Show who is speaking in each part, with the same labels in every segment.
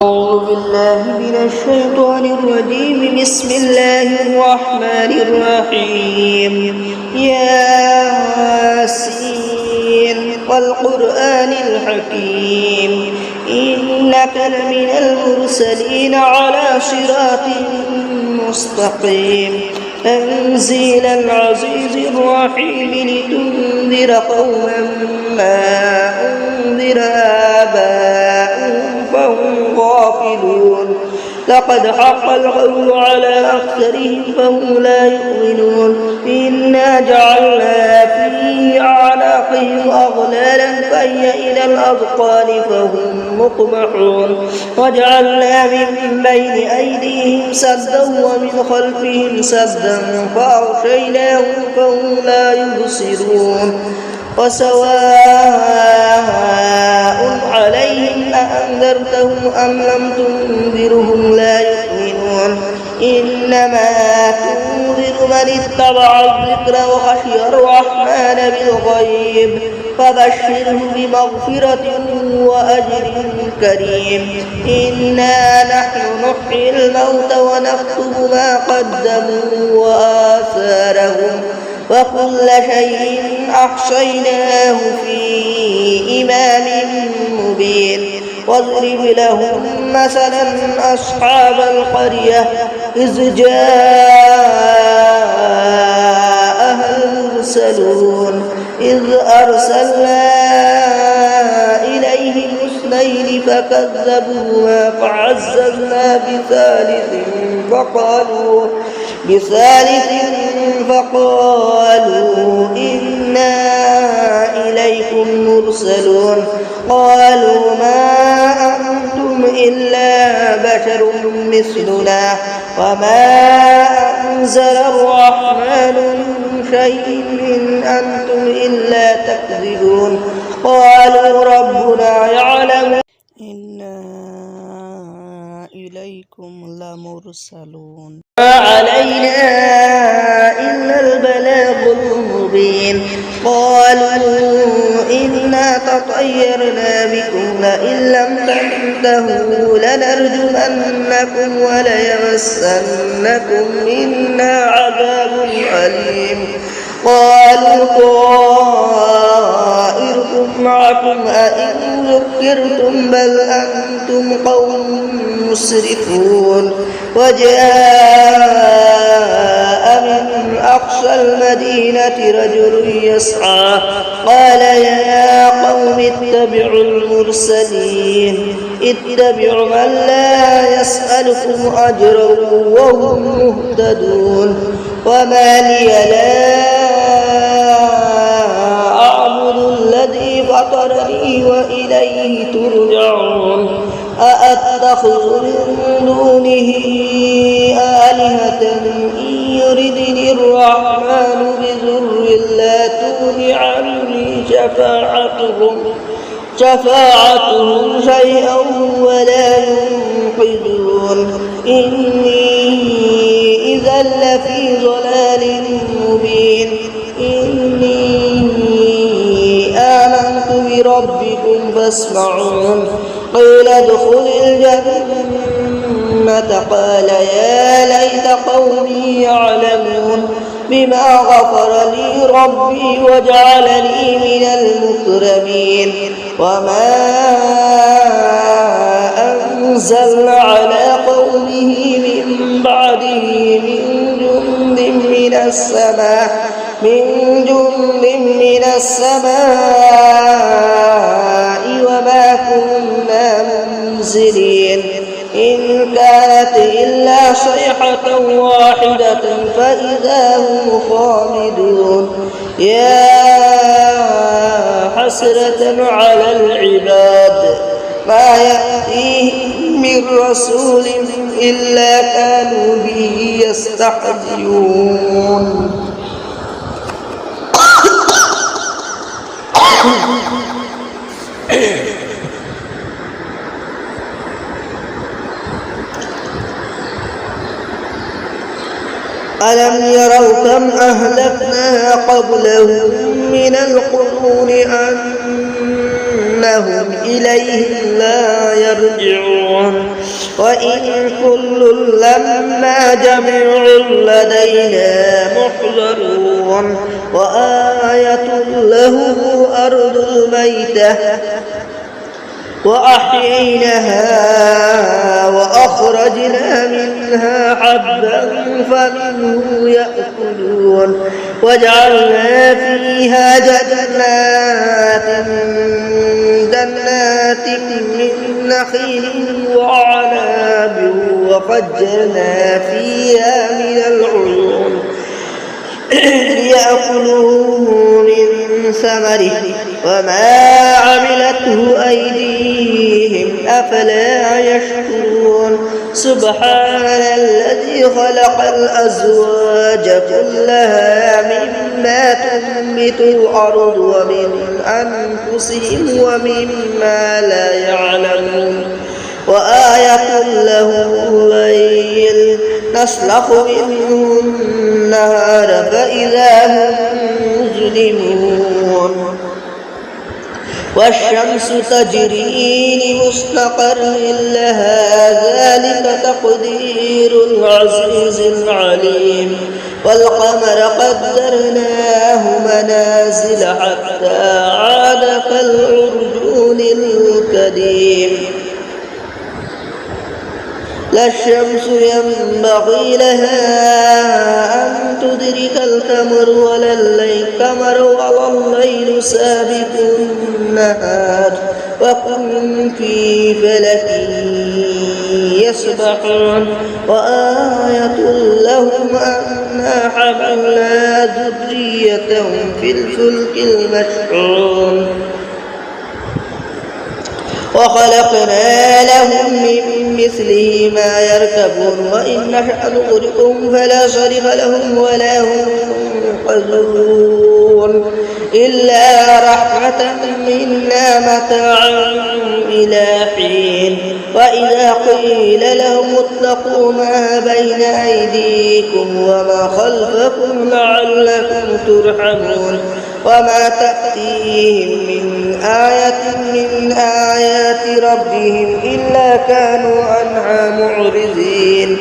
Speaker 1: أعوذ بالله من الشيطان الرجيم. بسم الله الرحمن الرحيم. ياسين والقرآن الحكيم إنك لمن المرسلين على صراط مستقيم تنزيل العزيز الرحيم لتنذر قوما ما أنذر آباؤهم فهم غافلون. لقد حق القول على أكثرهم فهم لا يؤمنون. إنا جعلنا في أعناقهم أغلالا فهي إلى الأذقان فهم مقمحون. وجعلنا من بين أيديهم سدا ومن خلفهم سدا فأغشيناهم فهم لا يبصرون. وسواء عليهم أأنذرتهم أم لم تنذرهم لا يؤمنون. إنما تنذر من اتبع الذكر وخشي الرحمن بالغيب فبشره بمغفرة وأجر كريم. إنا نحن نحيي الموتى ونكتب ما قدموا وآثارهم وكل شيء أحصيناه في إمام مبين. واضرب لهم مثلا أصحاب القرية إذ جاءها المرسلون إذ أرسلنا إليهم اثنين فكذبوهما فعززنا بثالث فقالوا إنا إليكم مرسلون. قالوا ما أنتم إلا بشر مثلنا وما أنزل الرحمن من شيء إن أنتم إلا تكذبون. قالوا ربنا يعلم إنا إليكم لمرسلون ما علينا إلا البلاغ المبين. قالوا إنا تطيرنا بكم لئن لم تنتهوا لنرجمنكم وليمسنكم منا عذاب أليم. قالوا طائركم معكم أئن ذكرتم بل أنتم قوم مسرفون. وجاء من أقصى المدينة رجل يسعى قال يا قوم اتبعوا المرسلين اتبعوا من لا يسألكم أجرا وهم مهتدون. وما لي لا أعبد الذي فطرني وإليه ترجعون. أأتخذ من دونه آلهة إن يردني الرحمن بضر لا تغن عني شفاعتهم شيئا ولا ينقذون. إني إذا لفي ضلال مبين. إني آمنت بربكم فاسمعون. قيل ادخل الجنة قال يا ليت قومي يعلمون بما غفر لي ربي وجعلني من المكرمين. وما أنزلنا على قومه من بعده من جند من السماء وما كنا منزلين. إن كانت إلا صيحة واحدة فإذا هم خامدون. يا حسرة على العباد ما يأتيهم من رسول إلا كانوا به يستهزئون. ألم يروا كم أهلكنا قبلهم من القرون ثم هم إليه لا يرجعون وإن كل لما جميع لدينا محضرون وآية له أرض الميتة وأحييناها وأخرجنا منها حبا فمنه يأكلون وجعلنا فيها جنات من نخيل وعناب وفجرنا فيها من العيون ليأكلوا من ثمره وما عملته أيديهم أفلا يشكرون سبحان الذي خلق الأزواج كلها مما تنبت الأرض ومن أنفسهم ومما لا يعلمون وآية له الليل نسلخ منه النهار فإذا هم مظلمون والشمس تجري لمستقر لها ذلك تقدير العزيز العليم والقمر قدرناه منازل حتى عاد كالعرجون القديم لا الشمس ينبغي لها أن تدرك القمر ولا الليل سابق النهار وكل في فلك يسبحون وآية لهم أنا حملنا ذريتهم في الفلك المشحون وخلقنا لهم من مثله ما يركبون وإن نشأ نغرقهم فلا صرخ لهم ولا هم ينقذون إلا رحمة منا متاعا إلى حين وإذا قيل لهم اتقوا ما بين أيديكم وما خلفكم لعلكم ترحمون وما تأتيهم من آية من آيات ربهم إلا كانوا عنها معرضين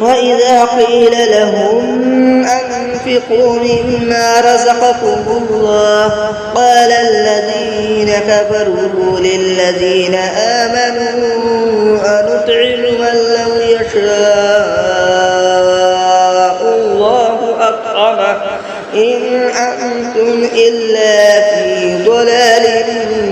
Speaker 1: وإذا قيل لهم أنفقوا مما رزقكم الله قال الذين كفروا للذين آمنوا أنطعم من لو يشاء الله أطعمه إن أنتم إلا في ضلال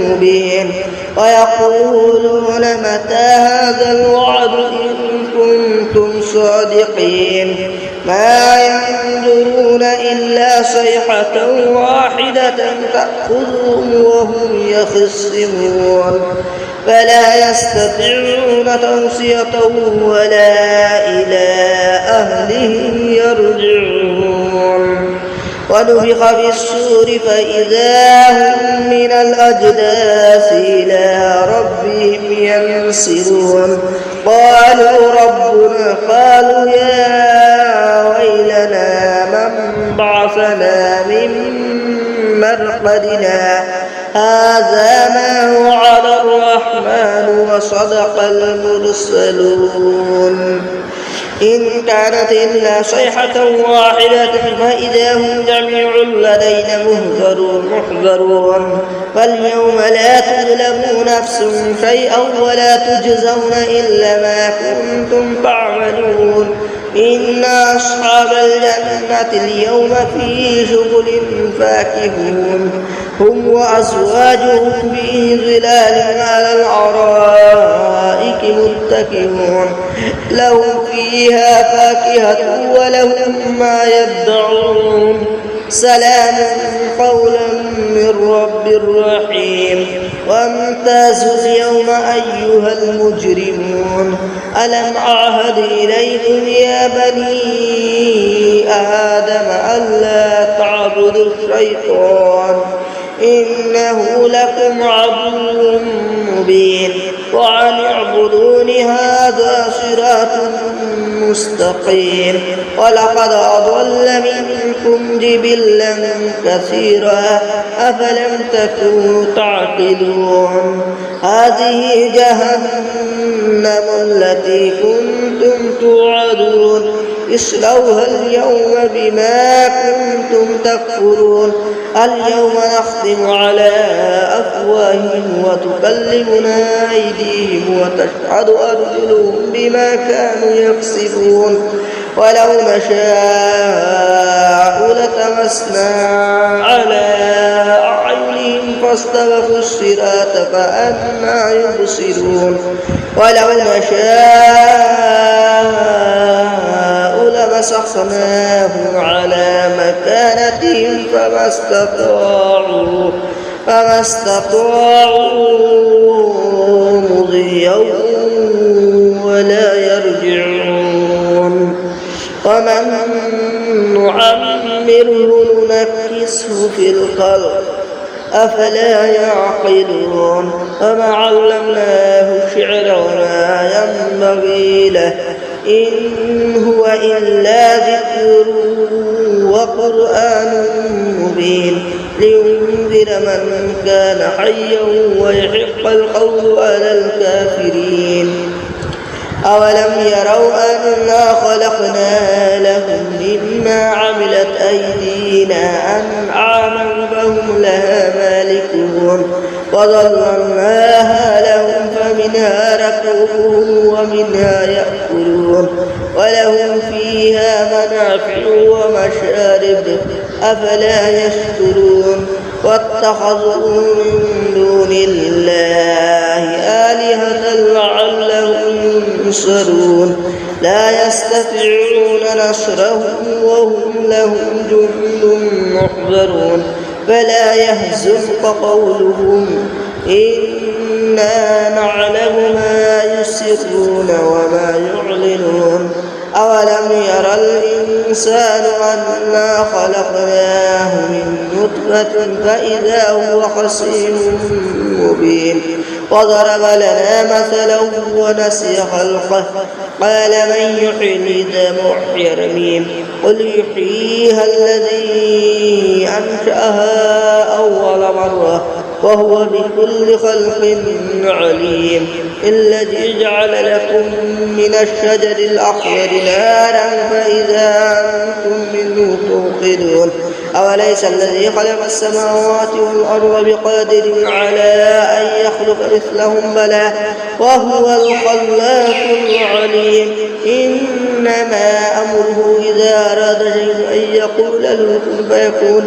Speaker 1: مبين ويقولون متى هذا الوعد إن كنتم صادقين ما ينظرون إلا صيحة واحدة تأخذهم وهم يخصمون فلا يستطيعون توصية ولا إلى أهلهم يرجعون ونفخ في الصور فإذا هم من الأجداث إلى ربهم ينسلون قالوا يا ويلنا من بعثنا من مرقدنا هذا ما وعد الرحمن وصدق المرسلون إن كانت إلا صيحة واحدة فإذا هم جميع لدينا محضرون فاليوم لا تظلم نفس شيئا ولا تجزون إلا ما كنتم تعملون إن أصحاب الجنة اليوم في شغل فاكهون هم وأزواجهم في ظلال على الأرائك متكئون لهم فيها فاكهة ولهم ما يدعون سلام قولا من رب رحيم وامتازوا اليوم أيها المجرمون ألم أعهد إليكم يا بني آدم ألا تعبدوا الشيطان إنه لكم عدو مبين وأن اعبدون هذا صراط مستقيم ولقد أضل منكم جبلا كثيرا أفلم تكونوا تعقلون هذه جهنم التي كنتم توعدون اصلوها اليوم بما كنتم تكفرون اليوم نختم على أفواههم وتكلمنا أيديهم وتشهد أرجلهم بما كانوا يكسبون ولو نشاء لطمسنا على أعينهم فاستبقوا الصراط فأنى يبصرون ولو نشاء لمسخناهم على مكانتهم فما استطاعوا مضيا ولا يرجعون ومن نعمره ننكسه في الخلق أفلا يعقلون وما علمناه الشعر وما ينبغي له إن هو إلا ذكر وقرآن مبين لينذر من كان حيا ويحق القول على الكافرين أولم يروا أنا خلقنا لهم مما عملت أيدينا أنعاما فهم لها مالكون وظللناها لهم فمنها ركوبهم ومنها يأكلون ولهم فيها منافع ومشارب أفلا يشكرون واتخذوا من دون الله آلهة لعلهم ينصرون لا يستطيعون نصرهم وهم لهم جند محضرون فلا يحزنك قولهم إنا نعلم ما يسرون وما يعلنون أولم ير الإنسان أنا خلقناه من نطفة فإذا هو خصيم مبين وضرب لنا مثلا ونسي خلقه قال من يحيي العظام ويحيي الرميم قل يحييها الذي أنشأها أول مرة وهو بكل خلق عليم الذي جعل لكم من الشجر الأخضر نارا فإذا أنتم منه توقدون أوليس الذي خلق السماوات والأرض بقادر على أن يخلق مثلهم بلى وهو الخلاق العليم إنما أمره إذا أراد شيئا أن يقول له كن فيكون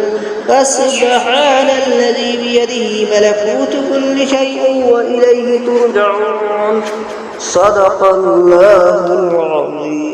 Speaker 1: فسبحان الذي بيده ملكوت كل شيء وإليه ترجعون صدق الله العظيم.